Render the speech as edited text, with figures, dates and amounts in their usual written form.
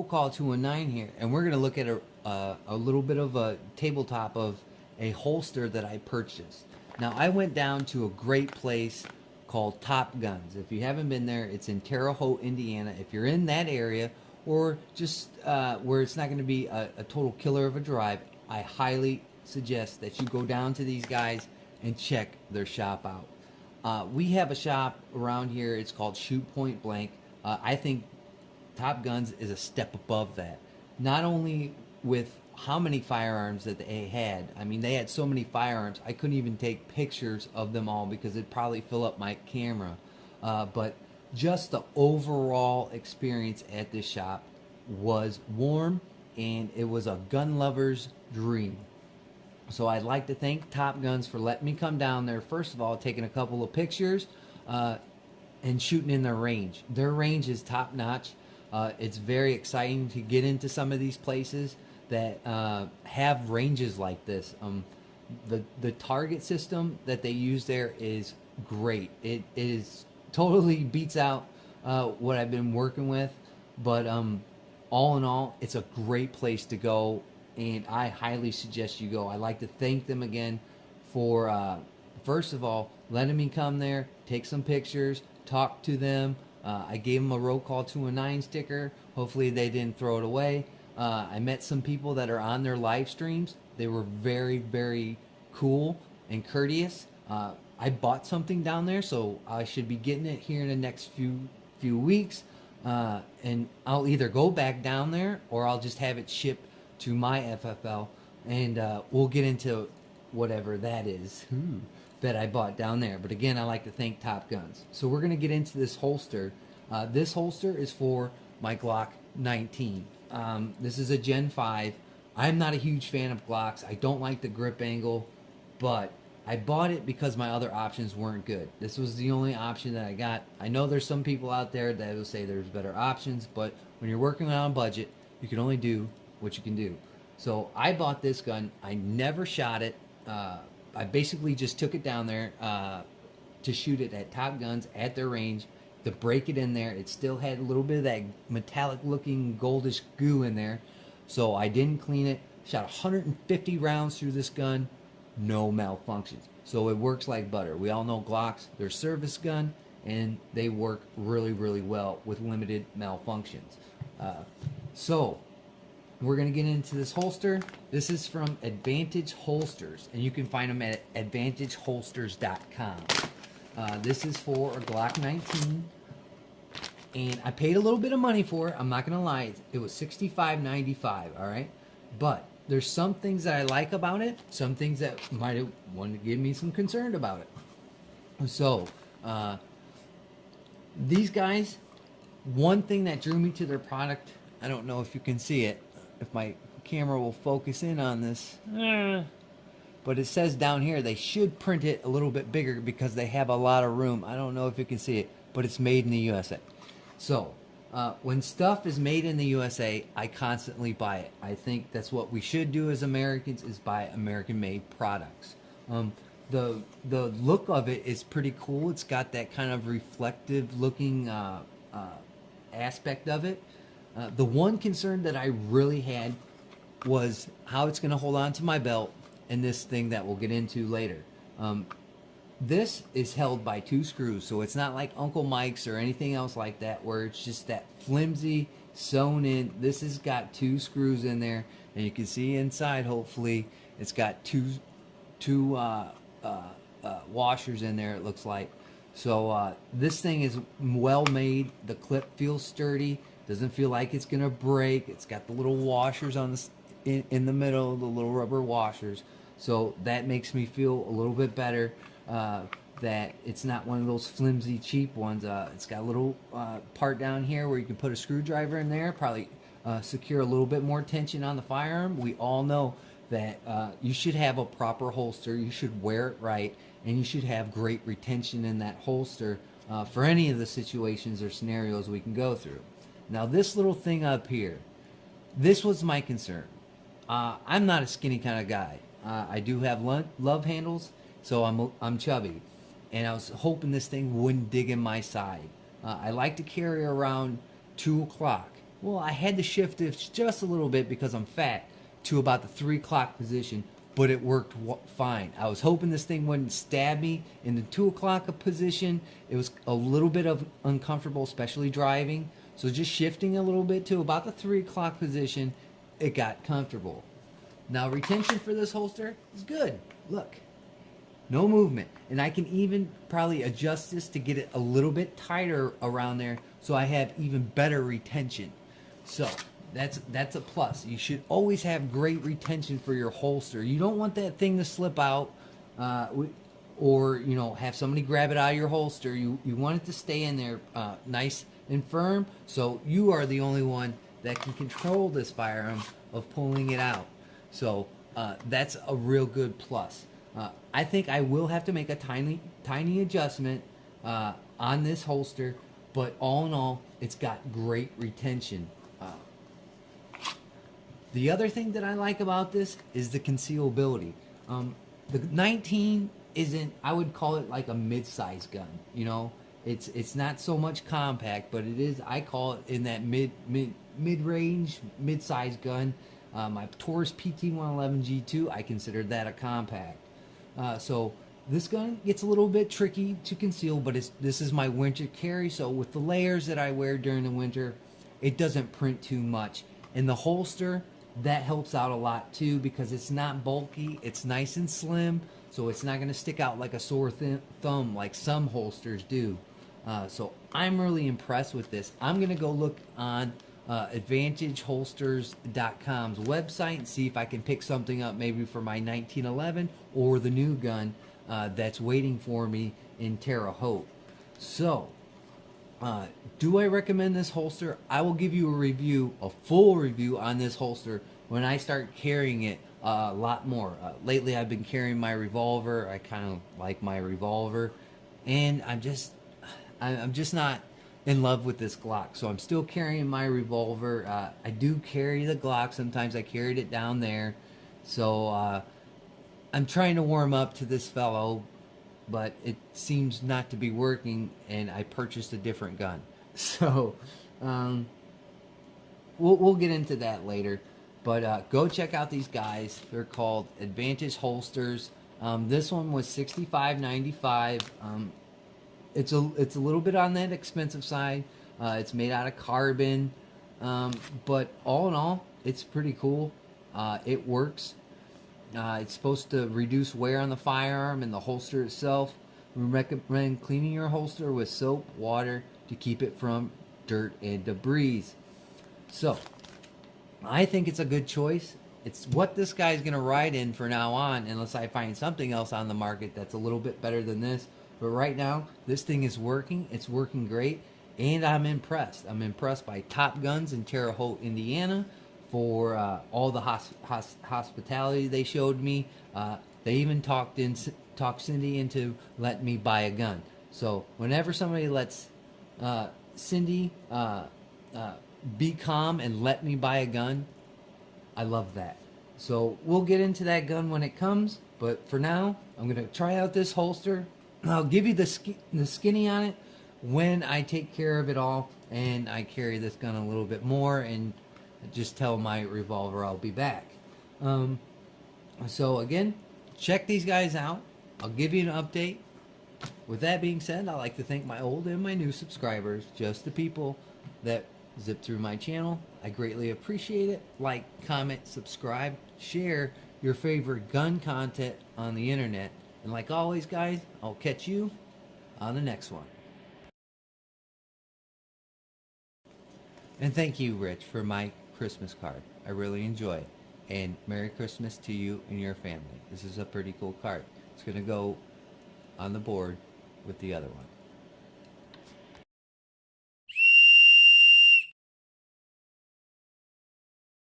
Call 219 here, and we're going to look at a little bit of a tabletop of a holster that I purchased. Now, I went down to a great place called Top Guns. If you haven't been there, it's in Terre Haute, Indiana. If you're in that area, or just where it's not going to be a total killer of a drive, I highly suggest that you go down to these guys and check their shop out. We have a shop around here. It's called Shoot Point Blank. I think Top Guns is a step above that. Not only with how many firearms that they had. I mean, they had so many firearms, I couldn't even take pictures of them all because it'd probably fill up my camera. But just the overall experience at this shop was warm, and it was a gun lover's dream. So I'd like to thank Top Guns for letting me come down there. First of all, taking a couple of pictures and shooting in their range. Their range is top notch. It's very exciting to get into some of these places that have ranges like this. The target system that they use there is great. It is totally beats out what I've been working with, but all in all, it's a great place to go, and I highly suggest you go. I'd like to thank them again for first of all letting me come there, take some pictures, talk to them. I gave them a Roll Call 219 sticker. Hopefully they didn't throw it away. I met some people that are on their live streams. They were very, very cool and courteous. I bought something down there, so I should be getting it here in the next few weeks. And I'll either go back down there or I'll just have it shipped to my FFL, and we'll get into whatever that is that I bought down there. But again, I like to thank Top Guns. So we're going to get into this holster. This holster is for my Glock 19. This is a Gen 5. I'm not a huge fan of Glocks. I don't like the grip angle, but I bought it because my other options weren't good. This was the only option that I got. I know there's some people out there that will say there's better options, but when you're working on a budget, you can only do what you can do. So I bought this gun. I never shot it. I basically just took it down there to shoot it at Top Guns at their range, to break it in there. It still had a little bit of that metallic looking goldish goo in there, so I didn't clean it. Shot 150 rounds through this gun, no malfunctions. So it works like butter. We all know Glocks, they're service gun, and they work really, really well with limited malfunctions. So we're going to get into this holster. This is from Advantage Holsters, and you can find them at advantageholsters.com. This is for a Glock 19, and I paid a little bit of money for it. I'm not going to lie. It was $65.95, all right? But there's some things that I like about it, some things that might have wanted to give me some concern about it. So, these guys, one thing that drew me to their product, I don't know if you can see it, if my camera will focus in on this, but it says down here they should print it a little bit bigger because they have a lot of room. I don't know if you can see it, but it's made in the USA. So when stuff is made in the USA, I constantly buy it. I think that's what we should do as Americans, is buy American-made products. The look of it is pretty cool. It's got that kind of reflective looking aspect of it. The one concern that I really had was how it's going to hold on to my belt, and this thing that we'll get into later. This is held by 2 screws, so it's not like Uncle Mike's or anything else like that where it's just that flimsy sewn in. This has got 2 screws in there, and you can see inside, hopefully, it's got two washers in there, it looks like. So this thing is well made. The clip feels sturdy. Doesn't feel like it's gonna break. It's got the little washers on in the middle, the little rubber washers. So that makes me feel a little bit better that it's not one of those flimsy, cheap ones. It's got a little part down here where you can put a screwdriver in there, probably secure a little bit more tension on the firearm. We all know that you should have a proper holster. You should wear it right, and you should have great retention in that holster for any of the situations or scenarios we can go through. Now this little thing up here, this was my concern. I'm not a skinny kind of guy. I do have love handles, so I'm chubby, and I was hoping this thing wouldn't dig in my side. I like to carry around 2 o'clock. Well, I had to shift it just a little bit because I'm fat to about the 3 o'clock position, but it worked fine. I was hoping this thing wouldn't stab me in the 2 o'clock position. It was a little bit of uncomfortable, especially driving. So just shifting a little bit to about the 3 o'clock position, it got comfortable. Now retention for this holster is good. Look, no movement. And I can even probably adjust this to get it a little bit tighter around there so I have even better retention. So that's a plus. You should always have great retention for your holster. You don't want that thing to slip out or have somebody grab it out of your holster. You want it to stay in there nice and firm, so you are the only one that can control this firearm of pulling it out. So that's a real good plus. I think I will have to make a tiny adjustment on this holster, but all in all, it's got great retention. The other thing that I like about this is the concealability. The 19 isn't, I would call it like a mid-size gun. It's not so much compact, but it is, I call it in that mid-range, mid-size gun. My Taurus PT-111 G2, I consider that a compact. So this gun gets a little bit tricky to conceal, but this is my winter carry, so with the layers that I wear during the winter, it doesn't print too much. And the holster, that helps out a lot too, because it's not bulky, it's nice and slim, so it's not going to stick out like a sore thumb like some holsters do. So I'm really impressed with this. I'm going to go look on AdvantageHolsters.com's website and see if I can pick something up maybe for my 1911 or the new gun that's waiting for me in Terre Haute. So do I recommend this holster? I will give you a full review on this holster when I start carrying it a lot more. Lately I've been carrying my revolver. I kind of like my revolver, and I'm just not in love with this Glock, so I'm still carrying my revolver. I do carry the Glock. Sometimes I carried it down there, so I'm trying to warm up to this fellow, but it seems not to be working, and I purchased a different gun. So we'll get into that later, but go check out these guys. They're called Advantage Holsters. This one was $65.95. It's a little bit on that expensive side. It's made out of carbon, but all in all, it's pretty cool. It works. It's supposed to reduce wear on the firearm and the holster itself. We recommend cleaning your holster with soap, water to keep it from dirt and debris. So, I think it's a good choice. It's what this guy's going to ride in for now on, unless I find something else on the market that's a little bit better than this. But right now, this thing is working. It's working great, and I'm impressed. I'm impressed by Top Guns in Terre Haute, Indiana, for all the hospitality they showed me. They even talked Cindy into letting me buy a gun. So whenever somebody lets Cindy be calm and let me buy a gun, I love that. So we'll get into that gun when it comes. But for now, I'm going to try out this holster. I'll give you the skinny on it when I take care of it all and I carry this gun a little bit more and just tell my revolver I'll be back. So again, check these guys out. I'll give you an update. With that being said, I'd like to thank my old and my new subscribers, just the people that zip through my channel. I greatly appreciate it. Like, comment, subscribe, share your favorite gun content on the internet. And like always, guys, I'll catch you on the next one. And thank you, Rich, for my Christmas card. I really enjoy it. And Merry Christmas to you and your family. This is a pretty cool card. It's going to go on the board with the other one.